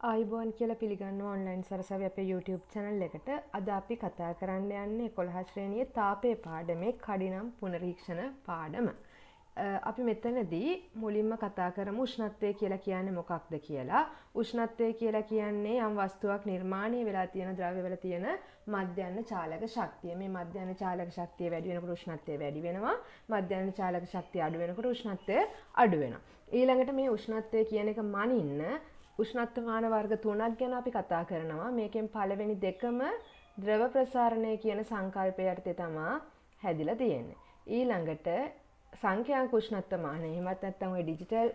ආයිබෝන් කියලා පිළිගන්නවා ඔන්ලයින් සරසවි අපේ YouTube channel එකට. අද අපි කතා කරන්න යන්නේ 11 ශ්‍රේණියේ තාපේ පාඩමේ කඩිනම් පුනරීක්ෂණ පාඩම. අපි මෙතනදී මුලින්ම කතා කරමු උෂ්ණත්වය කියලා කියන්නේ මොකක්ද කියලා. උෂ්ණත්වය කියලා කියන්නේ යම් වස්තුවක් නිර්මාණය වෙලා තියෙන ද්‍රව්‍යවල තියෙන මධ්‍යස්ථ චාලක ශක්තිය. මේ මධ්‍යස්ථ චාලක ශක්තිය වැඩි වෙනකොට උෂ්ණත්වය වැඩි වෙනවා. මධ්‍යස්ථ චාලක ශක්තිය අඩු වෙනකොට උෂ්ණත්වය අඩු වෙනවා. ඊළඟට මේ උෂ්ණත්වය කියන එක මනින්න උෂ්ණත්වමාන වර්ග 3ක් ගැන අපි කතා කරනවා. මේකෙන් පළවෙනි දෙකම ද්‍රව ප්‍රසාරණය කියන සංකල්පය යටතේ තමයි හැදිලා තියෙන්නේ. ඊළඟට සංඛ්‍යාංක උෂ්ණත්වමානය. එහෙමත් නැත්නම් ඔය ඩිජිටල්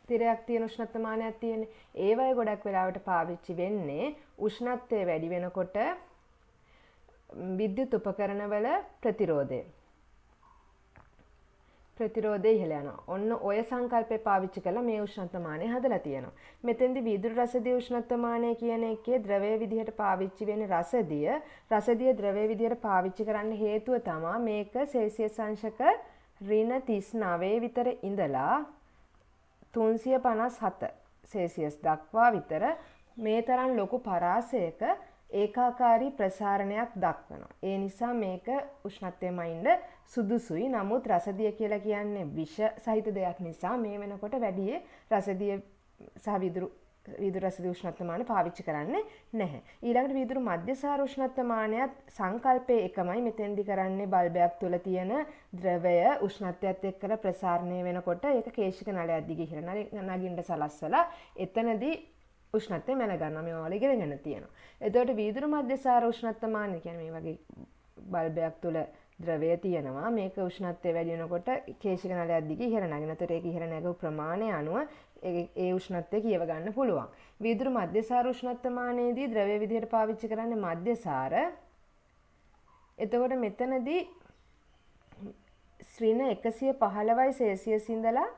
තිරයක් තියෙන උෂ්ණත්වමානයක් තියෙන්නේ. ඒවයි ගොඩක් වෙලාවට පාවිච්චි වෙන්නේ උෂ්ණත්වය වැඩි වෙනකොට විද්‍යුත් උපකරණවල ප්‍රතිරෝධය ඉහළ යනවා. ඔන්න ඔය සංකල්පය පාවිච්චි කරලා මේ උෂ්ණත්වමානය හදලා තියෙනවා. මෙතෙන්දී වීදුරු රසදිය උෂ්ණත්වමානය කියන එකේ ද්‍රවය විදිහට පාවිච්චි වෙන්නේ රසදිය. රසදිය ද්‍රවය විදිහට පාවිච්චි කරන්න හේතුව තමයි මේක සෙල්සියස් අංශක -39 විතර ඉඳලා 357 සෙල්සියස් දක්වා විතර මේ තරම් ලොකු පරාසයක ඒකාකාරී ප්‍රසාරණයක් දක්වනවා. ඒ නිසා මේක උෂ්ණත්වය මයින්ඩ සුදුසුයි. නමුත් රසදිය කියලා කියන්නේ විෂ සහිත දෙයක් නිසා මේ වෙනකොට වැඩි රසදිය සහ විදුරු රසදිය උෂ්ණත්වමාන පාවිච්චි කරන්නේ නැහැ. ඊළඟට විදුරු මධ්‍යසාර උෂ්ණත්වමානයත් සංකල්පයේ එකමයි. මෙතෙන්දි කරන්නේ බල්බයක් තුල තියෙන ද්‍රවය උෂ්ණත්වයත් එක්කලා ප්‍රසාරණය වෙනකොට ඒක කේශික නලයක් දිගේ ඉහළ නගින්න සලස්සලා එතනදී උෂ්ණත්වය මැන ගන්නවා. මේ වල ඉගෙනගෙන තියෙනවා. එතකොට වීදුරු මධ්‍යසාර උෂ්ණත්වමානය කියන්නේ මේ වගේ බල්බයක් තුල ද්‍රවය තියෙනවා. මේක උෂ්ණත්වය වැඩි වෙනකොට කේශික නලයක් දිගේ ඉහළ නගිනවා. එතකොට ඒක ඉහළ නැගපු ප්‍රමාණය අනුව ඒ උෂ්ණත්වය කියව ගන්න පුළුවන්. වීදුරු මධ්‍යසාර උෂ්ණත්වමානයේදී ද්‍රව්‍ය විදිහට පාවිච්චි කරන්නේ මධ්‍යසාර. එතකොට මෙතනදී ඍණ 115යි සෙල්සියස් ඉඳලා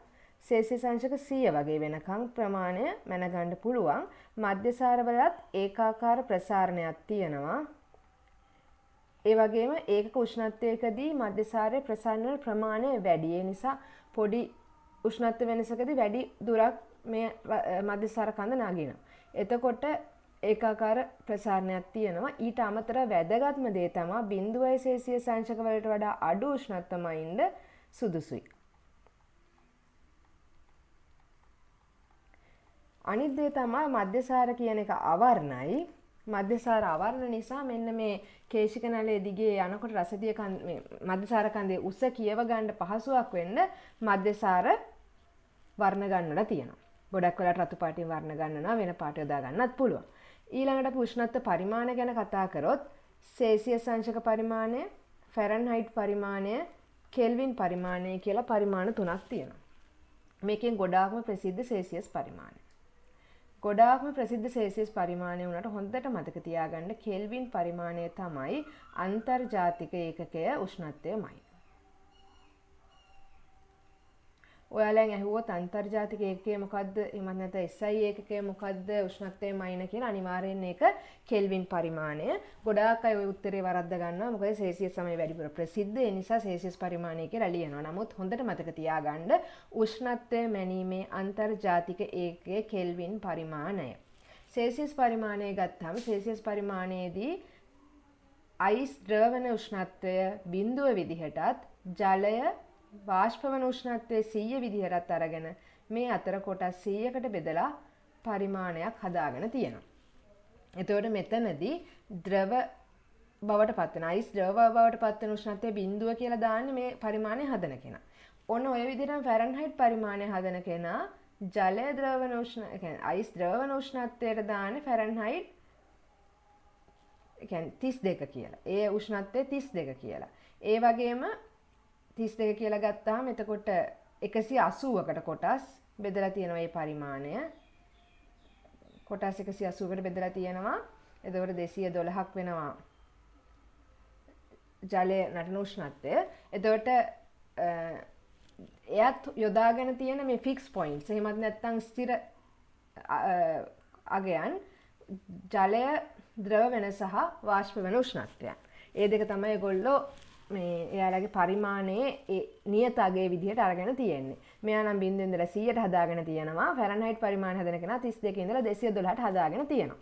සෙල්සියස් අංශක 100 වගේ වෙනකම් ප්‍රමාණය මැනගන්න පුළුවන්. මධ්‍යසාරවලත් ඒකාකාර ප්‍රසාරණයක් තියෙනවා. ඒ වගේම ඒකක උෂ්ණත්වයකදී මධ්‍යසාරයේ ප්‍රසාරණ ප්‍රමාණය වැඩි. ඒ නිසා පොඩි උෂ්ණත්ව වෙනසකදී වැඩි දුරක් මේ මධ්‍යසාර කඳ නගිනවා. එතකොට ඒකාකාර ප්‍රසාරණයක් තියෙනවා. ඊට අමතරව වැදගත්ම දේ තමයි 0 සෙල්සියස් අංශක වලට වඩා අඩු උෂ්ණත්වමයින්ද සුදුසුයි. අනිත් දේ තමයි මධ්‍යසාර කියන එක අවර්ණයි. මධ්‍යසාර අවර්ණ නිසා මෙන්න මේ කේශික නලයේ දිගේ යනකොට රසදිය මධ්‍යසාර කන්දේ උස කියව ගන්න පහසුවක් වෙන්න මධ්‍යසාර වර්ණ ගන්නලා තියෙනවා. ගොඩක් වෙලාවට රතු පාටින් වර්ණ ගන්නනවා, වෙන පාට යොදා ගන්නත් පුළුවන්. ඊළඟට අපි උෂ්ණත්ව පරිමාණ ගැන කතා කරොත් සෙල්සියස් අංශක පරිමාණය, ෆැරන්හයිට් පරිමාණය, කෙල්වින් පරිමාණය කියලා පරිමාණ තුනක් තියෙනවා. මේකෙන් ගොඩාක්ම ප්‍රසිද්ධ සෙල්සියස් පරිමාණය. ගොඩාක්ම ප්‍රසිද්ධ සෙල්සියස් පරිමාණය වුණාට හොඳට මතක තියාගන්න කෙල්වින් පරිමාණය තමයි අන්තර්ජාතික ඒකකය උෂ්ණත්වයමයි. ඔයාලෙන් ඇහුවොත් අන්තර්ජාතික ඒකකය මොකද්ද? එහෙම නැත්නම් SI ඒකකය මොකද්ද? උෂ්ණත්වයමයින කියලා අනිවාර්යෙන් ඒක කෙල්වින් පරිමාණය. ගොඩාක් අය ওই උත්තරේ වරද්ද ගන්නවා. මොකද සෙල්සියස් තමයි වැඩිපුර ප්‍රසිද්ධ. ඒ නිසා සෙල්සියස් පරිමාණය කියලා ලියනවා. නමුත් හොඳට මතක තියාගන්න උෂ්ණත්වය මැනීමේ අන්තර්ජාතික ඒකකය කෙල්වින් පරිමාණය. සෙල්සියස් පරිමාණය ගත්තාම සෙල්සියස් පරිමාණයේදී අයිස් ද්‍රවන උෂ්ණත්වය 0 විදිහටත් ජලය වාෂ්පවන උෂ්ණත්වයේ 100 විදිහටත් අරගෙන මේ අතර කොටස් 100කට බෙදලා පරිමාණයක් හදාගෙන තියෙනවා. එතකොට මෙතනදී ද්‍රව බවට පත් වෙන අයිස් ද්‍රව බවට පත් වෙන උෂ්ණත්වය 0 කියලා දාන්නේ මේ පරිමාණය හදන කෙනා. ඔන්න ඔය විදිහටම ෆැරන්හයිට් පරිමාණය හදන කෙනා ජලය ද්‍රවන අයිස් ද්‍රවන උෂ්ණත්වයට දාන්නේ ෆැරන්හයිට් කියන්නේ 32 කියලා. ඒ උෂ්ණත්වය 32 කියලා. ඒ වගේම 32 කියලා ගත්තාම එතකොට 180කට කොටස් බෙදලා තියෙනවා මේ පරිමාණය. කොටස් 180කට බෙදලා තියෙනවා. එතකොට 212ක් වෙනවා ජලයේ නටන උෂ්ණත්වය. එතකොට එයත් යොදාගෙන තියෙන මේ ෆික්ස් පොයින්ට්ස්. එහෙමත් නැත්නම් ස්ථිර අගයන් ජලය ද්‍රව වෙන සහ වාෂ්ප වෙන උෂ්ණත්වයන්. ඒ දෙක තමයි ඒගොල්ලෝ මේ එයාලගේ පරිමාණයේ ඒ නියත අගයේ විදිහට අරගෙන තියෙන්නේ. මෙයා නම් 0 ඉඳලා 100ට හදාගෙන තියෙනවා. ෆැරන්හයිට් පරිමාණය හදන කෙනා 32 ඉඳලා 212ට හදාගෙන තියෙනවා.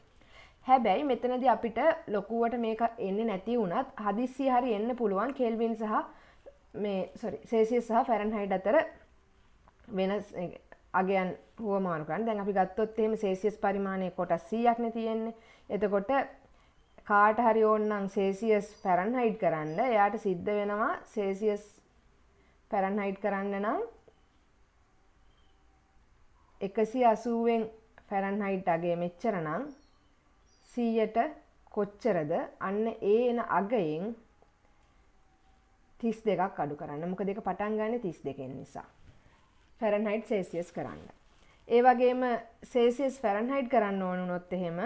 හැබැයි මෙතනදී අපිට ලොකුවට මේක එන්නේ නැති වුණත් හදිස්සිය හරි එන්න පුළුවන් කෙල්වින් සහ සෙල්සියස් සහ ෆැරන්හයිට් අතර වෙනස් අගයන් හුවමාරු කරන්න. දැන් අපි ගත්තොත් එහෙම සෙල්සියස් පරිමාණයේ කොටස් 100ක් නේ තියෙන්නේ. එතකොට කාට හරි ඕනනම් සෙල්සියස් ෆැරන්හයිට් කරන්න එයාට සිද්ධ වෙනවා සෙල්සියස් ෆැරන්හයිට් කරන්න නම් 180න් ෆැරන්හයිට් අගය මෙච්චර නම් 100ට කොච්චරද අන්න ඒ එන අගයෙන් 32ක් අඩු කරන්න. මොකද ඒක පටන් ගන්න 32 නිසා. ෆැරන්හයිට් සෙල්සියස් කරන්න. ඒ වගේම සෙල්සියස් ෆැරන්හයිට් කරන්න ඕන වුණොත් එහෙම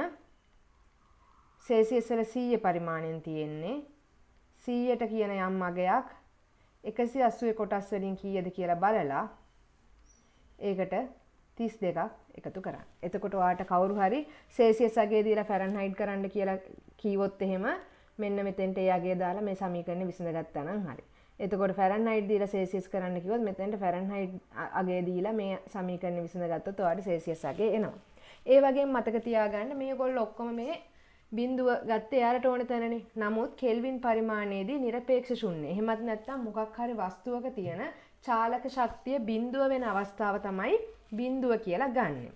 සෙල්සියස් වල 100 පරිමාණයෙන් තියෙන්නේ 100ට කියන යම් අගයක් 180 කොටස් වලින් කීයද කියලා බලලා ඒකට 32ක් එකතු කරන්න. එතකොට ඔයාට කවුරු හරි සෙල්සියස් අගය දීලා ෆැරන්හයිට් කරන්න කියලා කීවොත් එහෙම මෙන්න මෙතෙන්ට ඒ අගය දාලා මේ සමීකරණය විසඳගත්තා නම් හරි. එතකොට ෆැරන්හයිට් දීලා සෙල්සියස් කරන්න කිව්වොත් මෙතෙන්ට ෆැරන්හයිට් අගය දීලා මේ සමීකරණය විසඳගත්තොත් ඔයාට සෙල්සියස් අගය එනවා. ඒ වගේම මතක තියාගන්න මේගොල්ලෝ ඔක්කොම මේ බිඳුව ගත්තේ එයාට ඕන තැනනේ. නමුත් කෙල්වින් පරිමාණයේදී නිරපේක්ෂ ශුන්‍ය. එහෙමත් නැත්නම් මොකක් හරි වස්තුවක තියෙන චාලක ශක්තිය බිඳුව වෙන අවස්ථාව තමයි බිඳුව කියලා ගන්න.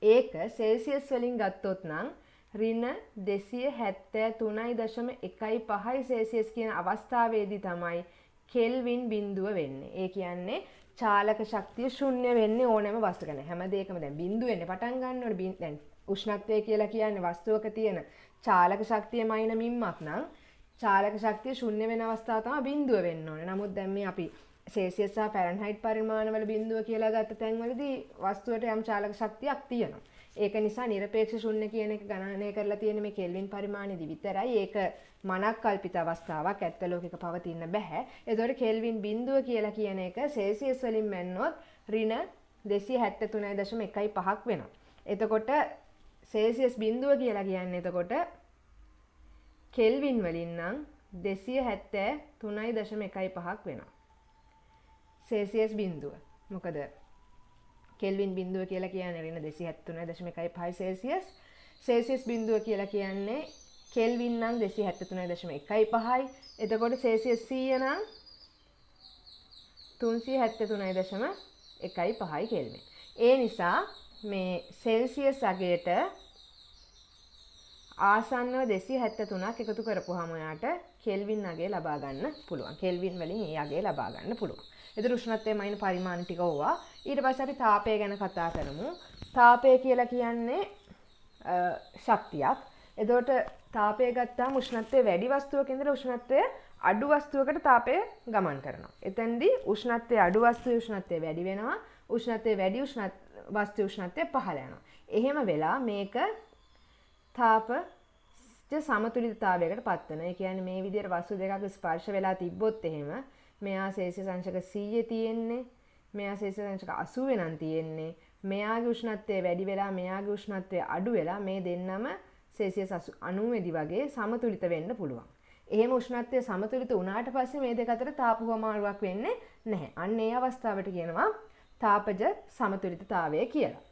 ඒක සෙල්සියස් වලින් ගත්තොත් නම් ඍණ 273.15 සෙල්සියස් කියන අවස්ථාවේදී තමයි කෙල්වින් බිඳුව වෙන්නේ. ඒ කියන්නේ චාලක ශක්තිය ශුන්‍ය වෙන්නේ ඕනෑම වස්තුවක. හැම දෙයකම දැන් බිඳුව වෙන්නේ පටන් ගන්න ඕනේ. දැන් උෂ්ණත්වය කියලා කියන්නේ වස්තුවක තියෙන චාලක ශක්තිය මයින මිම්මක් නම් චාලක ශක්තිය ශුන්‍ය වෙන අවස්ථාව තමයි බිඳුව වෙන්න ඕනේ. නමුත් දැන් මේ අපි සෙල්සියස් සහ ෆැරන්හයිට් පරිමාණවල බිඳුව කියලා ගත්ත තැන්වලදී වස්තුවට යම් චාලක ශක්තියක් තියෙනවා. ඒක නිසා නිරපේක්ෂ ශුන්‍ය කියන එක ගණනය කරලා තියෙන මේ කෙල්වින් පරිමාණයේදී විතරයි. ඒක මනක් කල්පිත අවස්ථාවක්. ඇත්ත ලෝකෙක පවතින්න බෑ. ඒතකොට කෙල්වින් බිඳුව කියලා කියන එක සෙල්සියස් වලින් මැන්නොත් ඍණ 273.15ක් වෙනවා. එතකොට සෙල්සියස් බිඳුව කියලා කියන්නේ එතකොට කෙල්වින් වලින් නම් 273.15ක් වෙනවා. සෙල්සියස් බිඳුව. මොකද කෙල්වින් බිඳුව කියලා කියන්නේ ඍණ 273.15 සෙල්සියස්. සෙල්සියස් බිඳුව කියලා කියන්නේ කෙල්වින් නම් 273.15යි. එතකොට සෙල්සියස් 100 නම් 373.15යි කෙල්වින්. ඒ නිසා මේ සෙල්සියස් අගයට ආසන්නව 273ක් එකතු කරපුවාම ඔයාට කෙල්වින් අගය ලබා ගන්න පුළුවන්. කෙල්වින් වලින් ඒ අගය ලබා ගන්න පුළුවන්. ඒතර උෂ්ණත්වයේ මයින් පරිමාණ ටික ඕවා. ඊට පස්සේ අපි තාපය ගැන කතා කරමු. තාපය කියලා කියන්නේ ශක්තියක්. එතකොට තාපය ගත්තාම උෂ්ණත්වයේ වැඩි වස්තුවක ඉඳලා උෂ්ණත්වයේ අඩු වස්තුවකට තාපය ගමන් කරනවා. එතෙන්දී උෂ්ණත්වයේ අඩු වස්තුවේ උෂ්ණත්වය වැඩි වෙනවා. උෂ්ණත්වයේ වැඩි වස්තු උෂ්ණත්වය පහළ යනවා. එහෙම වෙලා මේක තාප සමතුලිතතාවයකට පත් වෙනවා. ඒ කියන්නේ මේ විදිහට වස්තු දෙකක් ස්පර්ශ වෙලා තිබ්බොත් එහෙම මෙයා සෙල්සියස් අංශක 100 තියෙන්නේ, මෙයා සෙල්සියස් අංශක 80 නම් තියෙන්නේ. මෙයාගේ උෂ්ණත්වය වැඩි වෙලා මෙයාගේ උෂ්ණත්වය අඩු වෙලා මේ දෙන්නම සෙල්සියස් 90 දී වගේ සමතුලිත වෙන්න පුළුවන්. එහෙම උෂ්ණත්වය සමතුලිත වුණාට පස්සේ මේ දෙක අතර තාප හුවමාරුවක් වෙන්නේ නැහැ. අන්න ඒ අවස්ථාවට කියනවා තාපජ සමතුලිතතාවය කියලා.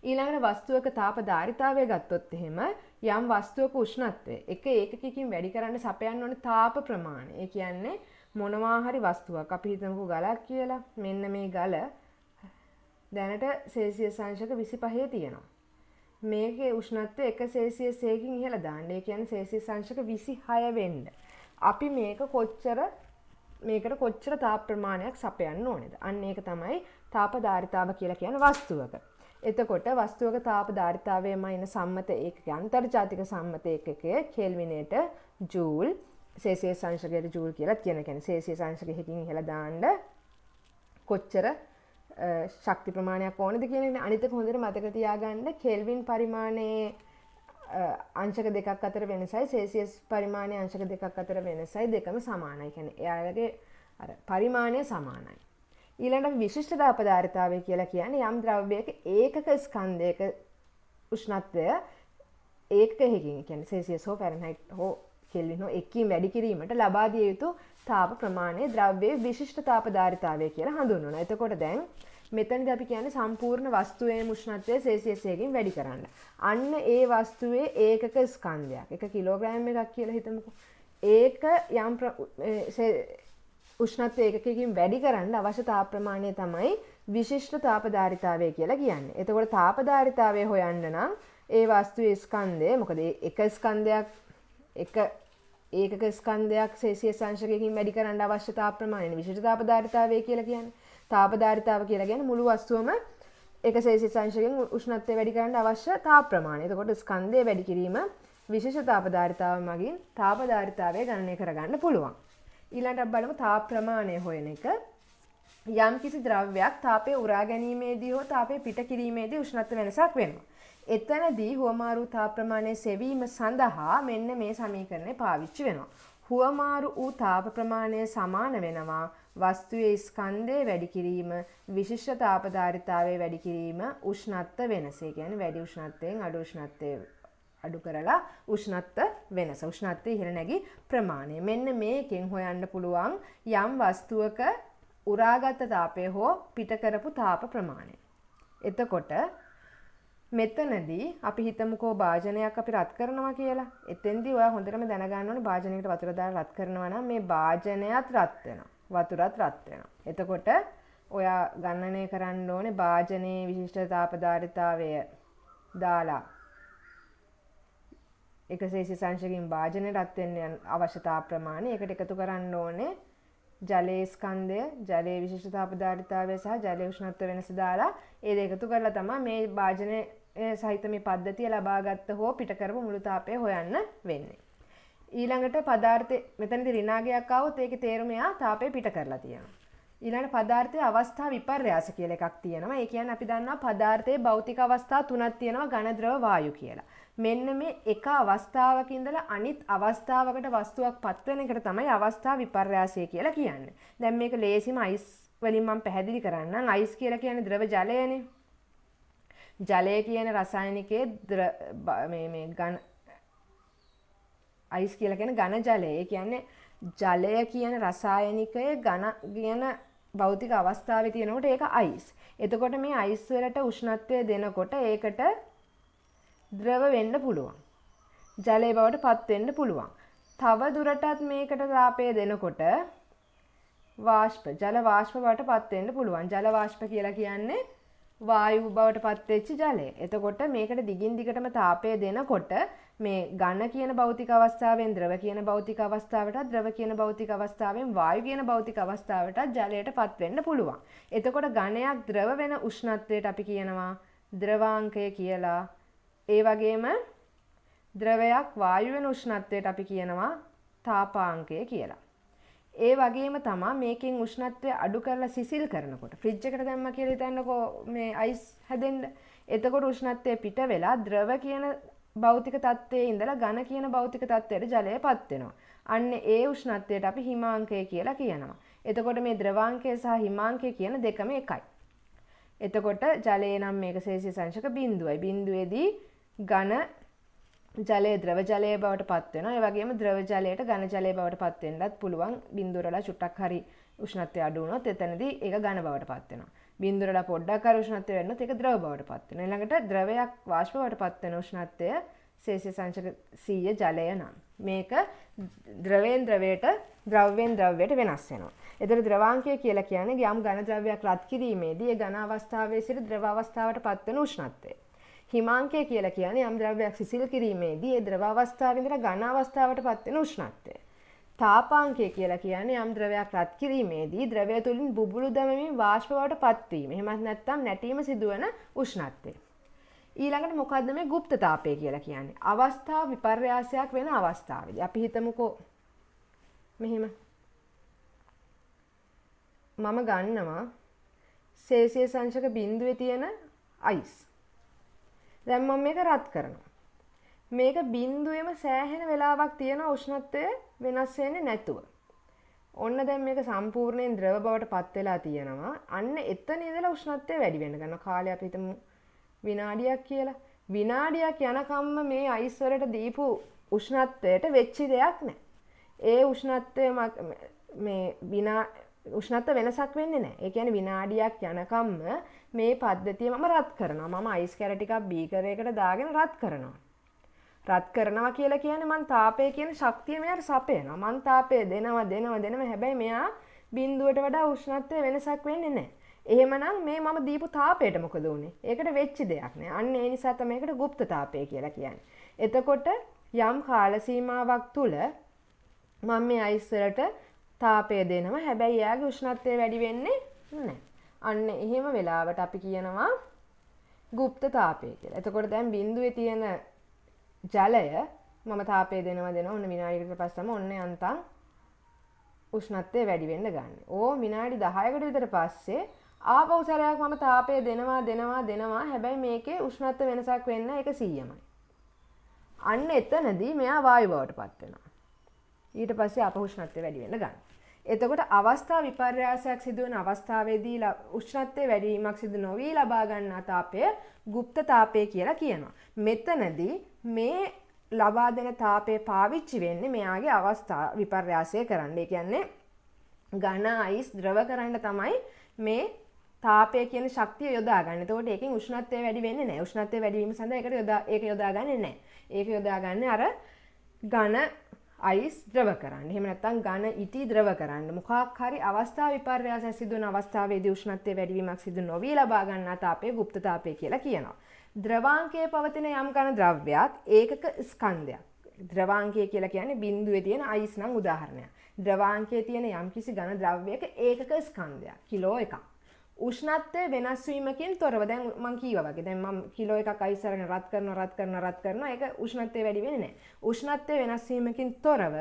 ඊළඟට වස්තුවක තාපධාරිතාවය ගත්තොත් එහෙම යම් වස්තුවක උෂ්ණත්වය එක ඒකකකින් වැඩි කරන්න සපයන්න ඕනේ තාප ප්‍රමාණය. ඒ කියන්නේ මොනවා හරි වස්තුවක් අපි හිතමුකෝ ගලක් කියලා. මෙන්න මේ ගල දැනට සෙල්සියස් අංශක 25 තියෙනවා. මේකේ උෂ්ණත්වය 1 සෙල්සියස් එකකින් ඉහළ දාන්න. ඒ කියන්නේ සෙල්සියස් අංශක 26 වෙන්න. අපි මේකට කොච්චර තාප ප්‍රමාණයක් සපයන්න ඕනේද? අන්න ඒක තමයි තාපධාරිතාව කියලා කියන වස්තුවක. එතකොට වස්තුවක තාපධාරිතාවය මයින සම්මත ඒකක අන්තර්ජාතික සම්මත ඒකකය කෙල්විනයට ජූල් සෙල්සියස් අංශකයට ජූල් කියලා කියන කියන්නේ සෙල්සියස් අංශක 1කින් ඉහළ දාන්න කොච්චර ශක්ති ප්‍රමාණයක් ඕනද කියන එක. අනිත් එක හොඳට මතක තියාගන්න කෙල්වින් පරිමාණයේ අංශක දෙකක් අතර වෙනසයි සෙල්සියස් පරිමාණයේ අංශක දෙකක් අතර වෙනසයි දෙකම සමානයි. කියන්නේ එයාලගේ අර පරිමාණය සමානයි. ඊළඟට විශිෂ්ට තාපධාරිතාවය කියලා කියන්නේ යම් ද්‍රව්‍යයක ඒකක ස්කන්ධයක උෂ්ණත්වය ඒකකයකින් කියන්නේ සෙල්සියස් හෝ ෆැරන්හයිට් හෝ කෙල්වින් හෝ 1කින් වැඩි කිරීමට ලබා දිය යුතු තාප ප්‍රමාණය ද්‍රව්‍යයේ විශිෂ්ට තාපධාරිතාවය කියලා හඳුන්වනවා. එතකොට දැන් මෙතනදී අපි කියන්නේ සම්පූර්ණ වස්තුවේ උෂ්ණත්වය සෙල්සියස් 1කින් වැඩි කරන්න. අන්න ඒ වස්තුවේ ඒකක ස්කන්ධයක්. 1 කිලෝග්‍රෑම් එකක් කියලා හිතමුකෝ. ඒක යම් උෂ්ණත්වය ඒකකකින් වැඩි කරන්න අවශ්‍ය තාප ප්‍රමාණය තමයි විශිෂ්ට තාපධාරිතාවය කියලා කියන්නේ. එතකොට තාපධාරිතාවය හොයන්න නම් ඒ වස්තුවේ ස්කන්ධය මොකද එක ස්කන්ධයක් එක ඒකක ස්කන්ධයක් සෙල්සියස් අංශකයකින් වැඩි කරන්න අවශ්‍ය තාප ප්‍රමාණය විශිෂ්ට තාපධාරිතාවය කියලා කියන්නේ. තාපධාරිතාව කියලා කියන්නේ මුළු වස්තුවම එක සෙල්සියස් අංශකයෙන් උෂ්ණත්වය වැඩි කරන්න අවශ්‍ය තාප ප්‍රමාණය. එතකොට ස්කන්ධය වැඩි කිරීම විශේෂ තාපධාරිතාව මගින් තාපධාරිතාවය ගණනය කරගන්න පුළුවන්. ඊළඟට බලමු තාප ප්‍රමාණය හොයන එක. යම් කිසි ද්‍රව්‍යයක් තාපය උරා ගැනීමේදී හෝ තාපය පිට කිරීමේදී උෂ්ණත්ව වෙනසක් වෙනවා. එතනදී හුවමාරු තාප ප්‍රමාණය සෙවීම සඳහා මෙන්න මේ සමීකරණය පාවිච්චි වෙනවා. හුවමාරු වූ තාප ප්‍රමාණය සමාන වෙනවා වස්තුවේ ස්කන්ධය වැඩි කිරීම විශිෂ්ට තාපධාරිතාවය වැඩි කිරීම උෂ්ණත්ව වෙනස. ඒ කියන්නේ වැඩි උෂ්ණත්වයෙන් අඩු උෂ්ණත්වය අඩු කරලා උෂ්ණත්ව වෙනස. උෂ්ණත්වය ඉහළ නැගී ප්‍රමාණය. මෙන්න මේකෙන් හොයන්න පුළුවන් යම් වස්තුවක උරාගත් තාපය හෝ පිට කරපු තාප ප්‍රමාණය. එතකොට මෙතනදී අපි හිතමුකෝ භාජනයක් අපි රත් කරනවා කියලා. එතෙන්දී ඔයා හොඳටම දැනගන්න ඕනේ භාජනයකට වතුර දාලා රත් කරනවා නම් මේ භාජනයත් රත් වෙනවා. වතුරත් රත් වෙනවා. එතකොට ඔයා ගණනය කරන්න ඕනේ භාජනයේ විශිෂ්ට තාපධාරිතාවය දාලා එක සෙල්සියස් අංශකින් භාජනය රත් වෙන්න අවශ්‍ය තාප ප්‍රමාණය. ඒකට එකතු කරන්න ඕනේ ජලයේ ස්කන්ධය, ජලයේ විශිෂ්ට තාපධාරිතාවය සහ ජලයේ උෂ්ණත්ව වෙනස දාලා ඒ දෙක එකතු කරලා තමයි මේ භාජනයේ සහිත මේ පද්ධතිය ලබාගත්ත හෝ පිට කරපු මුළු තාපය හොයන්න වෙන්නේ. ඊළඟට පදාර්ථය මෙතනදී ඍණාගයක් ආවොත් ඒකේ තේරුම එයා තාපය පිට කරලා තියෙනවා. ඊළඟ පදාර්ථයේ අවස්ථා විපර්යාස කියලා එකක් තියෙනවා. ඒ කියන්නේ අපි දන්නවා පදාර්ථයේ භෞතික අවස්ථා තුනක් තියෙනවා ඝන ද්‍රව වායු කියලා. මෙන්න මේ එක අවස්ථාවක ඉඳලා අනිත් අවස්ථාවකට වස්තුවක් පත් වෙන එකට තමයි අවස්ථා විපර්යාසය කියලා කියන්නේ. දැන් මේක ලේසිම අයිස් වලින් මම පැහැදිලි කරන්නම්. අයිස් කියලා කියන්නේ ද්‍රව ජලයනේ. ජලය කියන රසායනිකයේ මේ ඝන අයිස් කියලා කියන්නේ ඝන ජලය. ඒ කියන්නේ ජලය කියන රසායනිකය ඝන කියන භෞතික අවස්ථාවේ තියෙනකොට ඒක අයිස්. එතකොට මේ අයිස් වලට උෂ්ණත්වය දෙනකොට ඒකට ද්‍රව වෙන්න පුළුවන්. ජලයේ බවට පත් වෙන්න පුළුවන්. තව දුරටත් මේකට තාපය දෙනකොට වාෂ්ප ජල වාෂ්ප බවට පත් වෙන්න පුළුවන්. ජල වාෂ්ප කියලා කියන්නේ වායු බවට පත් වෙච්ච ජලය. එතකොට මේකට දිගින් දිගටම තාපය දෙනකොට මේ ඝන කියන භෞතික අවස්ථාවෙන් ද්‍රව කියන භෞතික අවස්ථාවටත් ද්‍රව කියන භෞතික අවස්ථාවෙන් වායු කියන භෞතික අවස්ථාවටත් ජලයට පත් වෙන්න පුළුවන්. එතකොට ඝනයක් ද්‍රව වෙන උෂ්ණත්වයට අපි කියනවා ද්‍රවාංකය කියලා. ඒ වගේම ද්‍රවයක් වායු වෙන උෂ්ණත්වයට අපි කියනවා තාපාංකය කියලා. ඒ වගේම තමයි මේකෙන් උෂ්ණත්වය අඩු කරලා සිසිල් කරනකොට ෆ්‍රිජ් එකට දැම්මා කියලා හිතන්නකෝ මේ අයිස් හැදෙන්න. එතකොට උෂ්ණත්වය පිට වෙලා ද්‍රව කියන භෞතික තත්ත්වයේ ඉඳලා ඝන කියන භෞතික තත්ත්වයට ජලයපත් වෙනවා. අන්න ඒ උෂ්ණත්වයට අපි හිමාංකය කියලා කියනවා. එතකොට මේ ද්‍රවාංකය සහ හිමාංකය කියන දෙකම එකයි. එතකොට ජලයේ නම් මේක සෙල්සියස් අංශක බිඳුවයි. බිඳුවේදී ඝන ජලයේ ද්‍රව ජලයේ බවට පත් වෙනවා. ඒ වගේම ද්‍රව ජලයට ඝන ජලයේ බවට පත් වෙන්නත් පුළුවන්. බිඳුව වල චුට්ටක් හරි උෂ්ණත්වය අඩු වුණොත් එතනදී ඒක ඝන බවට පත් වෙනවා. බිඳුව වල පොඩ්ඩක් හරි උෂ්ණත්වය වෙනොත් ඒක ද්‍රව බවට පත් වෙනවා. ඊළඟට ද්‍රවයක් වාෂ්ප බවට පත් වෙන උෂ්ණත්වය සෙල්සියස් අංශක 100 ජලය නම් මේක ද්‍රවයෙන් ද්‍රවයට ද්‍රවයෙන් ද්‍රවයට වෙනස් වෙනවා. ඒතර ද්‍රවාංකය කියලා කියන්නේ යම් ඝන ද්‍රව්‍යයක් රත් කිරීමේදී ඒ ඝන අවස්ථාවේ සිට ද්‍රව අවස්ථාවට පත් වෙන උෂ්ණත්වය. හිමාංකය කියලා කියන්නේ යම් ද්‍රව්‍යයක් සිසිල් කිරීමේදී ඒ ද්‍රව අවස්ථාවේ ඉඳලා ඝන අවස්ථාවට පත් වෙන උෂ්ණත්වය. තාපාංකය කියලා කියන්නේ යම් ද්‍රවයක් රත් කිරීමේදී ද්‍රවය තුලින් බුබුලු දමමින් වාෂ්ප බවට පත්වීම. එහෙමත් නැත්නම් නැටීම සිදුවන උෂ්ණත්වය. ඊළඟට මොකද්ද මේ গুপ্ত තාපය කියලා කියන්නේ? අවස්ථා විපර්යාසයක් වෙන අවස්ථාවේදී. අපි හිතමුකෝ මෙහෙම. මම ගන්නවා සෙල්සියස් අංශක බිඳුවේ තියෙන අයිස්. දැන් මම මේක රත් කරනවා. මේක බිඳුවේම සෑහෙන වෙලාවක් තියෙන උෂ්ණත්වය වෙනස් වෙන්නේ නැතුව. ඔන්න දැන් මේක සම්පූර්ණයෙන් ද්‍රව බවට පත් වෙලා තියෙනවා. අන්න එතන ඉඳලා උෂ්ණත්වය වැඩි වෙන්න ගන්නවා. කාලය අපි හිතමු විනාඩියක් කියලා. විනාඩියක් යනකම්ම මේ අයිස් වලට දීපු උෂ්ණත්වයට වෙච්ච දෙයක් නැහැ. ඒ උෂ්ණත්වය උෂ්ණත්ව වෙනසක් වෙන්නේ නැහැ. ඒ කියන්නේ විනාඩියක් යනකම්ම මේ පද්ධතිය මම රත් කරනවා. මම අයිස් කැර ටිකක් බීකර් එකකට දාගෙන රත් කරනවා. රත් කරනවා කියලා කියන්නේ මං තාපය කියන ශක්තිය මෙයාට සපයනවා. මං තාපය දෙනවා. හැබැයි මෙයා බිඳුවට වඩා උෂ්ණත්වය වෙනසක් වෙන්නේ නැහැ. එහෙමනම් මේ මම දීපු තාපයට මොකද උනේ? ඒකට වෙච්ච දෙයක් නෑ. අන්න ඒ නිසා තමයි ඒකට গুপ্ত තාපය කියලා කියන්නේ. එතකොට යම් කාල සීමාවක් තුල මම මේ අයිස් වලට තාපය දෙනවා. හැබැයි එයාගේ උෂ්ණත්වය වැඩි වෙන්නේ නැහැ. අන්න එහෙම වෙලාවට අපි කියනවා গুপ্ত තාපය කියලා. එතකොට දැන් බිඳුවේ තියෙන ජලය මම තාපය දෙනවා ඔන්න විනාඩියකට පස්සම ඔන්න යන්තම් උෂ්ණත්වය වැඩි වෙන්න ගන්න. විනාඩි 10කට විතර පස්සේ ආපහු සැරයක් මම තාපය දෙනවා. හැබැයි මේකේ උෂ්ණත්ව වෙනසක් වෙන්න ඒක 100මයි. අන්න එතනදී මෙයා වායු බවට පත් වෙනවා. ඊට පස්සේ ආපහු උෂ්ණත්වය වැඩි වෙන්න ගන්න. එතකොට අවස්ථා විපර්යාසයක් සිදු වෙන අවස්ථාවේදී උෂ්ණත්වයේ වැඩි වීමක් සිදු නොවි ලබා ගන්නා තාපය গুপ্ত තාපය කියලා කියනවා. මෙතනදී මේ ලබා දෙන තාපය පාවිච්චි වෙන්නේ මෙයාගේ අවස්ථා විපර්යාසය කරන්න. ඒ කියන්නේ ඝන අයිස් ද්‍රව කරන්න තමයි මේ තාපය කියන ශක්තිය යොදාගන්නේ. එතකොට ඒකෙන් උෂ්ණත්වය වැඩි වෙන්නේ නැහැ. උෂ්ණත්වය වැඩි වීම සඳහා ඒක යොදාගන්නේ නැහැ. ඒක යොදාගන්නේ අර ඝන අයිස් ද්‍රව කරන්න. එහෙම නැත්නම් ඝන ඉටි ද්‍රව කරන්න. මොකක් හරි අවස්ථා විපර්යාසයක් සිදු වෙන අවස්ථාවේදී උෂ්ණත්වයේ වැඩිවීමක් සිදු නොවි ලබා ගන්නා තාපය গুপ্ত තාපය කියලා කියනවා. ද්‍රවාංකයේ පවතින යම් ඝන ද්‍රව්‍යයක් ඒකක ස්කන්ධයක්. ද්‍රවාංකය කියලා කියන්නේ බිඳුවේ තියෙන අයිස් නම් උදාහරණයක්. ද්‍රවාංකයේ තියෙන යම් කිසි ඝන ද්‍රව්‍යයක ඒකක ස්කන්ධයක්. කිලෝ එකක්. උෂ්ණත්වය වෙනස් වීමකින් තොරව දැන් මම කීවා වගේ දැන් මම කිලෝ එකක් අයිස් අරගෙන රත් කරනවා ඒක උෂ්ණත්වය වැඩි වෙන්නේ නැහැ. උෂ්ණත්වය වෙනස් වීමකින් තොරව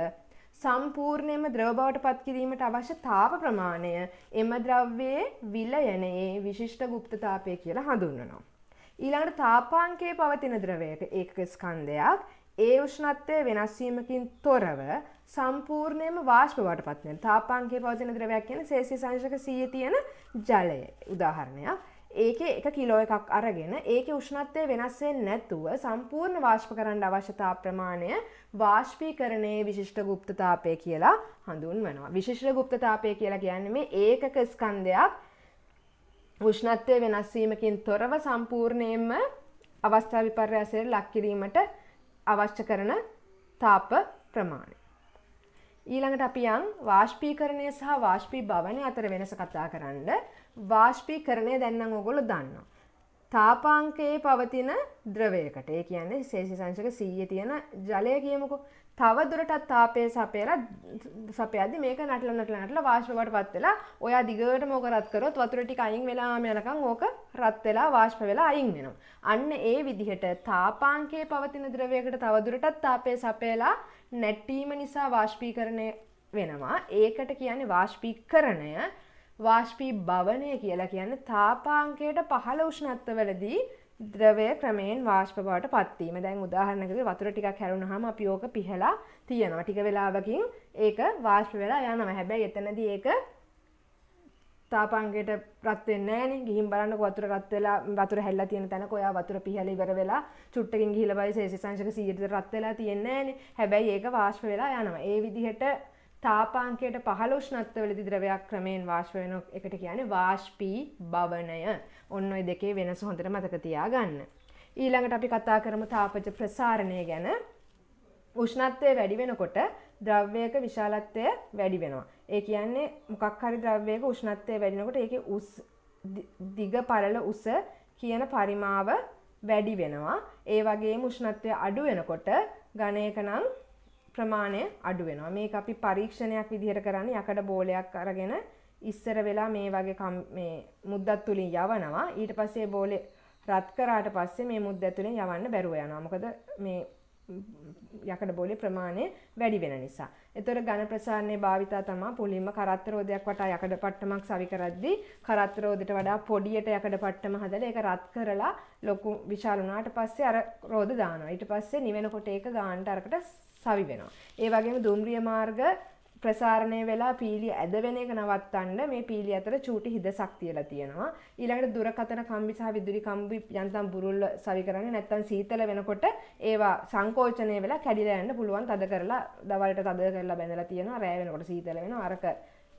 සම්පූර්ණයෙන්ම ද්‍රව බවට පත් කිරීමට අවශ්‍ය තාප ප්‍රමාණය එම ද්‍රව්‍යයේ විලයනයේ විශිෂ්ට গুপ্ত තාපය කියලා හඳුන්වනවා. ඊළඟට තාපාංකයේ පවතින ද්‍රවයක ඒකක ස්කන්ධයක් ඒ උෂ්ණත්වය වෙනස් වීමකින් තොරව සම්පූර්ණයෙන්ම වාෂ්ප බවට පත් වෙන තාපාංකයේ පවතින ද්‍රවයක් කියන්නේ සෙල්සියස් අංශක 100 තියෙන ජලය උදාහරණයක්. ඒකේ 1 කිලෝ එකක් අරගෙන ඒකේ උෂ්ණත්වය වෙනස් වෙන්නේ නැතුව සම්පූර්ණ වාෂ්ප කරන්න අවශ්‍ය තාප ප්‍රමාණය වාෂ්පීකරණයේ විශිෂ්ට গুপ্ত තාපය කියලා හඳුන්වනවා. විශිෂ්ට গুপ্ত තාපය කියලා කියන්නේ මේ ඒකක ස්කන්ධයක් උෂ්ණත්වය වෙනස් වීමකින් තොරව සම්පූර්ණයෙන්ම අවස්ථා විපර්යාසයට ලක් කිරීමට අවශ්‍ය කරන තාප ප්‍රමාණය. ඊළඟට අපි යන් වාෂ්පීකරණය සහ වාෂ්පීභවනය අතර වෙනස කතා කරන්න. වාෂ්පීකරණය දැන් නම් ඔයගොල්ලෝ දන්නවා. තාපාංකයේ පවතින ද්‍රවයකට ඒ කියන්නේ සෙල්සියස් අංශක 100 තියෙන ජලය කියමුකෝ. තව දුරටත් තාපය සපයද්දි මේක නටලා වාෂ්ප බවට පත් වෙලා ඔයා දිගටම ඕක රත් කරොත් වතුර ටික අයින් වෙලාම යනකම් ඕක රත් වෙලා වාෂ්ප වෙලා අයින් වෙනවා. අන්න ඒ විදිහට තාපාංකයේ පවතින ද්‍රවයකට තව දුරටත් තාපය සපයලා නැට්ටීම නිසා වාෂ්පීකරණය වෙනවා. ඒකට කියන්නේ වාෂ්පීකරණය. වාෂ්පීභවනය කියලා කියන්නේ තාපාංකයට පහළ උෂ්ණත්වවලදී ද්‍රවය ක්‍රමයෙන් වාෂ්ප බවට පත් වීම. දැන් උදාහරණයකට වතුර ටිකක් හැරුණාම අපි ඕක පිහලා තියනවා. ටික වෙලාවකින් ඒක වාෂ්ප වෙලා යනවා. හැබැයි එතනදී ඒක තාපාංකයට රත් වෙන්නේ නැහනේ. ගිහින් බලන්නකො වතුර රත් වෙලා වතුර හැල්ලා තියෙන තැනක ඔයා වතුර පිහලා ඉවර වෙලා චුට්ටකින් ගිහිල්ලා බලයි සෙල්සියස් අංශක 100 විතර රත් වෙලා තියෙන්නේ නැහනේ. හැබැයි ඒක වාෂ්ප වෙලා යනවා. ඒ විදිහට තාපාංකයට පහළ උෂ්ණත්වවලදී ද්‍රවයක් ක්‍රමයෙන් වාෂ්ප වෙන එකට කියන්නේ වාෂ්පීභවනය. ඔන්න ඔය දෙකේ වෙනස හොඳට මතක තියාගන්න. ඊළඟට අපි කතා කරමු තාපජ ප්‍රසාරණය ගැන. උෂ්ණත්වය වැඩි වෙනකොට ද්‍රව්‍යයක විශාලත්වය වැඩි වෙනවා. ඒ කියන්නේ මොකක් හරි ද්‍රව්‍යයක උෂ්ණත්වය වැඩි වෙනකොට ඒකේ දිග පළල උස කියන පරිමාව වැඩි වෙනවා. ඒ වගේම උෂ්ණත්වය අඩු වෙනකොට ඝනයක නම් ප්‍රමාණය අඩු වෙනවා. මේක අපි පරීක්ෂණයක් විදිහට කරන්නේ යකඩ බෝලයක් අරගෙන ඉස්සර වෙලා මේ වගේ මේ මුද්දක් තුලින් යවනවා. ඊට පස්සේ බෝලේ රත් කරාට පස්සේ මේ මුද්ද තුලින් යවන්න බැරුව යනවා. මොකද මේ යකඩ බෝලේ ප්‍රමාණය වැඩි වෙන නිසා. ඒතර ඝන ප්‍රසාරණයේ භාවිතා තමයි පුලින්ම කරත්ත රෝදයක් වටා යකඩ පට්ටමක් සවි කරද්දී කරත්ත රෝදයට වඩා පොඩියට යකඩ පට්ටම හදලා ඒක රත් කරලා ලොකු විශාල වුණාට පස්සේ අර රෝද දානවා. ඊට පස්සේ නිවෙනකොට ඒක ගානට අරකට සවි වෙනවා. ඒ වගේම දුම්රිය මාර්ග ප්‍රසාරණය වෙලා පීලි ඇද වෙන එක නවත්තන්න මේ පීලි අතර චූටි හිදසක් තියලා තියෙනවා. ඊළඟට දුරකථන කම්බි සහ විදුලි කම්බි යන්තම් බුරුල්ල සවි කරන්නේ නැත්නම් සීතල වෙනකොට ඒවා සංකෝචනය වෙලා කැඩිලා යන්න පුළුවන්. තද කරලා දවල්ට තද කරලා බැඳලා තියෙනවා. රෑ වෙනකොට සීතල වෙනවා. අරක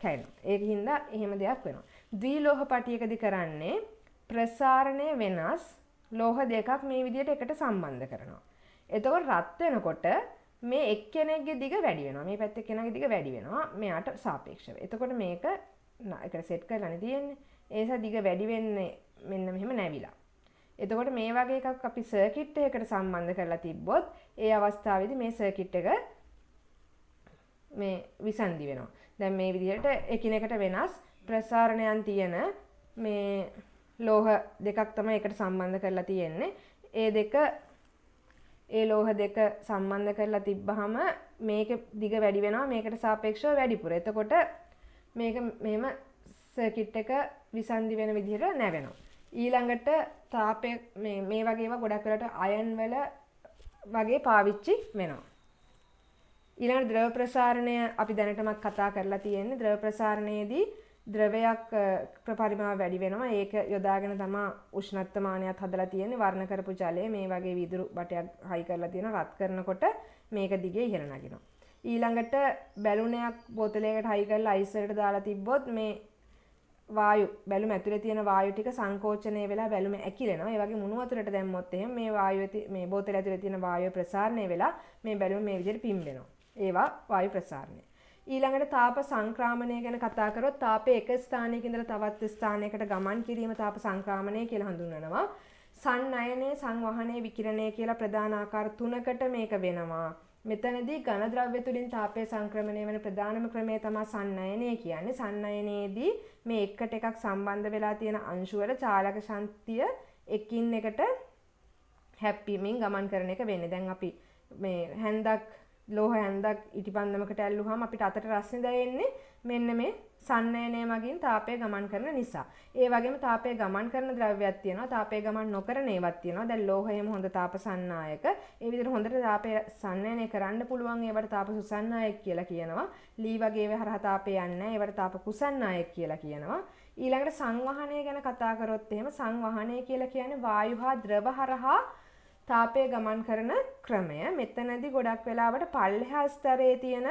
කැඩෙනවා. ඒකින්ද එහෙම දෙයක් වෙනවා. ද්විලෝහ පටියකදී කරන්නේ ප්‍රසාරණය වෙනස් ලෝහ දෙකක් මේ විදිහට එකට සම්බන්ධ කරනවා. එතකොට රත් වෙනකොට මේ එක්කෙනෙක්ගේ දිග වැඩි වෙනවා. මේ පැත්තේ කෙනාගේ දිග වැඩි වෙනවා මෙයාට සාපේක්ෂව. එතකොට මේක එකට සෙට් කරලානේ තියෙන්නේ. ඒ නිසා දිග වැඩි වෙන්නේ මෙන්න මෙහෙම නැවිලා. එතකොට මේ වගේ එකක් අපි සර්කිට් එකකට සම්බන්ධ කරලා තිබ්බොත් ඒ අවස්ථාවේදී මේ සර්කිට් එක මේ විසන්ධි වෙනවා. දැන් මේ විදිහට එකිනෙකට වෙනස් ප්‍රසාරණයන් තියෙන මේ ලෝහ දෙකක් තමයි එකට සම්බන්ධ කරලා තියෙන්නේ. ඒ ලෝහ දෙක සම්බන්ධ කරලා තිබ්බහම මේකේ දිග වැඩි වෙනවා මේකට සාපේක්ෂව වැඩිපුර. එතකොට මේක මෙහෙම සර්කිට් එක විසන්ධි වෙන විදිහට නැවෙනවා. ඊළඟට තාපය මේ වගේ ඒවා ගොඩක් වෙලාට අයන් වල වගේ පාවිච්චි වෙනවා. ඊළඟට ද්‍රව ප්‍රසාරණය අපි දැනටමත් කතා කරලා තියෙන්නේ. ද්‍රව ප්‍රසාරණයේදී ද්‍රවයක් පරිමාව වැඩි වෙනවා. ඒක යොදාගෙන තමයි උෂ්ණත්වමානයත් හදලා තියෙන්නේ. වර්ණ කරපු ජලය මේ වගේ වීදුරු බටයක් හයි කරලා තියෙනවා. රත් කරනකොට මේක දිගේ ඉහළ නගිනවා. ඊළඟට බැලුනයක් බෝතලයකට හයි කරලා අයිස් වලට දාලා තිබ්බොත් මේ වායු බැලුම ඇතුලේ තියෙන වායු ටික සංකෝචනය වෙලා බැලුම ඇකිලෙනවා. ඒ වගේ මුණු වතුරට දැම්මොත් එහෙම මේ බෝතලය ඇතුලේ තියෙන වායුව ප්‍රසාරණය වෙලා මේ බැලුම මේ විදිහට පිම්බෙනවා. ඒවා වායු ප්‍රසාරණය. ඊළඟට තාප සංක්‍රමණය ගැන කතා කරොත් තාපයේ එක ස්ථානයක ඉඳලා තවත් ස්ථානයකට ගමන් කිරීම තාප සංක්‍රමණය කියලා හඳුන්වනවා. සන්නයනය, සංවහනය, විකිරණය කියලා ප්‍රධාන ආකාර තුනකට මේක වෙනවා. මෙතනදී ඝන ද්‍රව්‍ය තුලින් තාපයේ සංක්‍රමණය වෙන ප්‍රධානම ක්‍රමය තමයි සන්නයනය කියන්නේ. සන්නයනයේදී මේ එකට එකක් සම්බන්ධ වෙලා තියෙන අංශු වල චාලක ශක්තිය එකින් එකට හැප්පීමෙන් ගමන් කරන එක වෙන්නේ. දැන් අපි මේ හැන්දක් ලෝහ හැන්දක් ඉටිපන්දමකට ඇල්ලුවාම අපිට අතට රස්නේ දැනෙන්නේ මෙන්න මේ සන්නයනය මගින් තාපය ගමන් කරන නිසා. ඒ වගේම තාපය ගමන් කරන ද්‍රව්‍යයක් තියෙනවා. තාපය ගමන් නොකරන ඒවාක් තියෙනවා. දැන් ලෝහයම හොඳ තාප සන්නායක. ඒ විදිහට හොඳට තාපය සන්නයනය කරන්න පුළුවන් ඒවට තාප සුසන්නායක කියලා කියනවා. ලී වගේ ඒවා හරහා තාපය යන්නේ නැහැ. ඒවට තාප කුසන්නායක කියලා කියනවා. ඊළඟට සංවහනය ගැන කතා කරොත් එහෙම සංවහනය කියලා කියන්නේ වායු හා ද්‍රව හරහා තාපය ගමන් කරන ක්‍රමය. මෙතනදී ගොඩක් වෙලාවට පල්ලෙහා ස්තරයේ තියෙන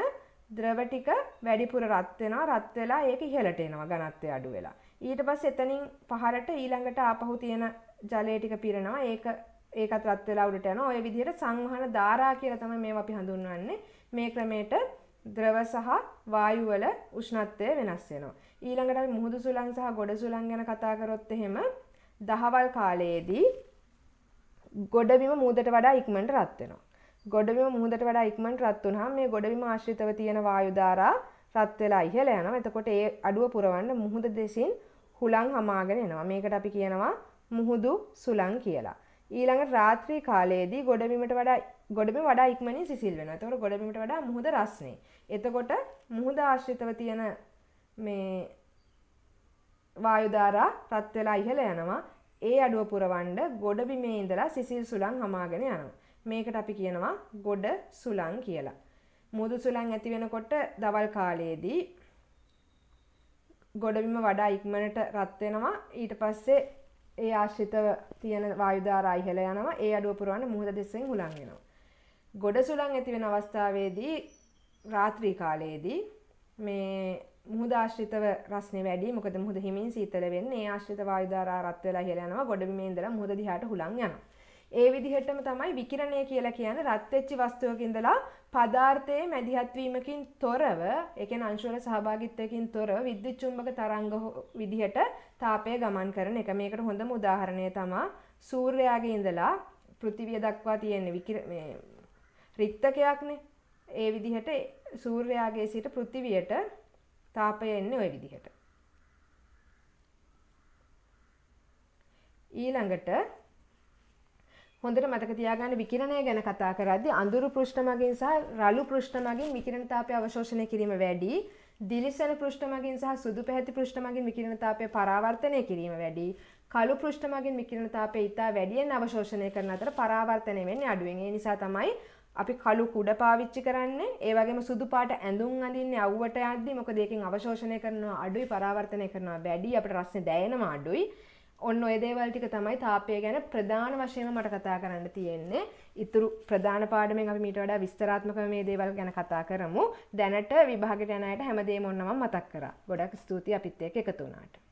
ද්‍රව ටික වැඩිපුර රත් වෙනවා. රත් වෙලා ඒක ඉහළට එනවා ඝනත්වය අඩු වෙලා. ඊට පස්සේ එතනින් පහරට ඊළඟට ආපහු තියෙන ජලය ටික පිරෙනවා. ඒකත් රත් වෙලා උඩට යනවා. ඔය විදිහට සංවහන ධාරා කියලා තමයි මේවා අපි හඳුන්වන්නේ. මේ ක්‍රමයට ද්‍රව සහ වායු වල උෂ්ණත්වය වෙනස් වෙනවා. ඊළඟට අපි මුහුදු සුළං සහ ගොඩ සුළං ගැන කතා කරොත් එහෙම දහවල් කාලයේදී ගොඩබිම මුහුදට වඩා ඉක්මනට රත් වෙනවා. ගොඩබිම මුහුදට වඩා ඉක්මනට රත් වුනහම මේ ගොඩබිම ආශ්‍රිතව තියෙන වායු ධාරා රත් වෙලා ඉහළ යනවා. එතකොට ඒ අඩුව පුරවන්න මුහුද දෙසින් හුලං හමාගෙන එනවා. මේකට අපි කියනවා මුහුදු සුළං කියලා. ඊළඟට රාත්‍රී කාලයේදී ගොඩබිම වඩා ඉක්මනින් සිසිල් වෙනවා. එතකොට ගොඩබිමට වඩා මුහුද රස්නේ. එතකොට මුහුද ආශ්‍රිතව තියෙන මේ වායු ධාරා රත් වෙලා ඉහළ යනවා. ඒ අඩුව පුරවන්න ගොඩබිමේ ඉඳලා සිසිල් සුළං හමාගෙන යනවා. මේකට අපි කියනවා ගොඩ සුළං කියලා. මුහුදු සුළං ඇති වෙනකොට දවල් කාලයේදී ගොඩබිම වඩා ඉක්මනට රත් වෙනවා. ඊට පස්සේ ඒ ආශ්‍රිතව තියෙන වායු ධාරා ඉහළ යනවා. ඒ අඩුව පුරවන්න මුහුද දෙසෙන් හුලං වෙනවා. ගොඩ සුළං ඇති වෙන අවස්ථාවේදී රාත්‍රී කාලයේදී මේ මුහුද ආශ්‍රිතව රස්නේ වැඩි. මොකද මුහුද හිමින් සීතල වෙන්නේ. ඒ ආශ්‍රිත වායු ධාරා රත් වෙලා ඉහළ යනවා. ගොඩබිමේ ඉඳලා මුහුද දිහාට හුලං යනවා. ඒ විදිහටම තමයි විකිරණය කියලා කියන්නේ. රත් වෙච්ච වස්තුවක ඉඳලා පදාර්ථයේ මැදිහත් වීමකින් තොරව, ඒ කියන්නේ අංශු වල සහභාගීත්වයකින් තොරව විද්‍යුත් චුම්බක තරංග විදිහට තාපය ගමන් කරන එක. මේකට හොඳම උදාහරණය තමයි සූර්යයාගේ ඉඳලා පෘථිවිය දක්වා තියෙන මේ රික්තකයක්නේ. ඒ විදිහට සූර්යයාගේ සිට පෘථිවියට තාපය එන්නේ ওই විදිහට. ඊළඟට හොඳට මතක තියාගන්න විකිරණය ගැන කතා කරද්දී අඳුරු පෘෂ්ඨ මගින් සහ රළු පෘෂ්ඨ මගින් විකිරණ තාපය අවශෝෂණය කිරීම වැඩි. දිලිසෙන පෘෂ්ඨ මගින් සහ සුදු පැහැති පෘෂ්ඨ මගින් විකිරණ තාපය පරාවර්තනය කිරීම වැඩි. කළු පෘෂ්ඨ මගින් විකිරණ තාපය ඉතා වැඩියෙන් අවශෝෂණය කරන අතර පරාවර්තනය වෙන්නේ අඩුවෙන්. ඒ නිසා තමයි අපි කළු කුඩ පාවිච්චි කරන්නේ. ඒ වගේම සුදු පාට ඇඳුම් අඳින්නේ අවුවට යද්දි. මොකද ඒකෙන් අවශෝෂණය කරනවා අඩුයි, පරාවර්තනය කරනවා වැඩි, අපිට රස්නේ දැනෙනවා අඩුයි. ඔන්න ඔය දේවල් ටික තමයි තාපය ගැන ප්‍රධාන වශයෙන්ම මට කතා කරන්න තියෙන්නේ. ඉතුරු ප්‍රධාන පාඩමෙන් අපි මීට වඩා විස්තරාත්මකව මේ දේවල් ගැන කතා කරමු. දැනට විභාගයට යන අයට හැමදේම ඔන්න මම මතක් කරා. ගොඩක් ස්තුතියි අපිත් එක්ක එකතු වුණාට.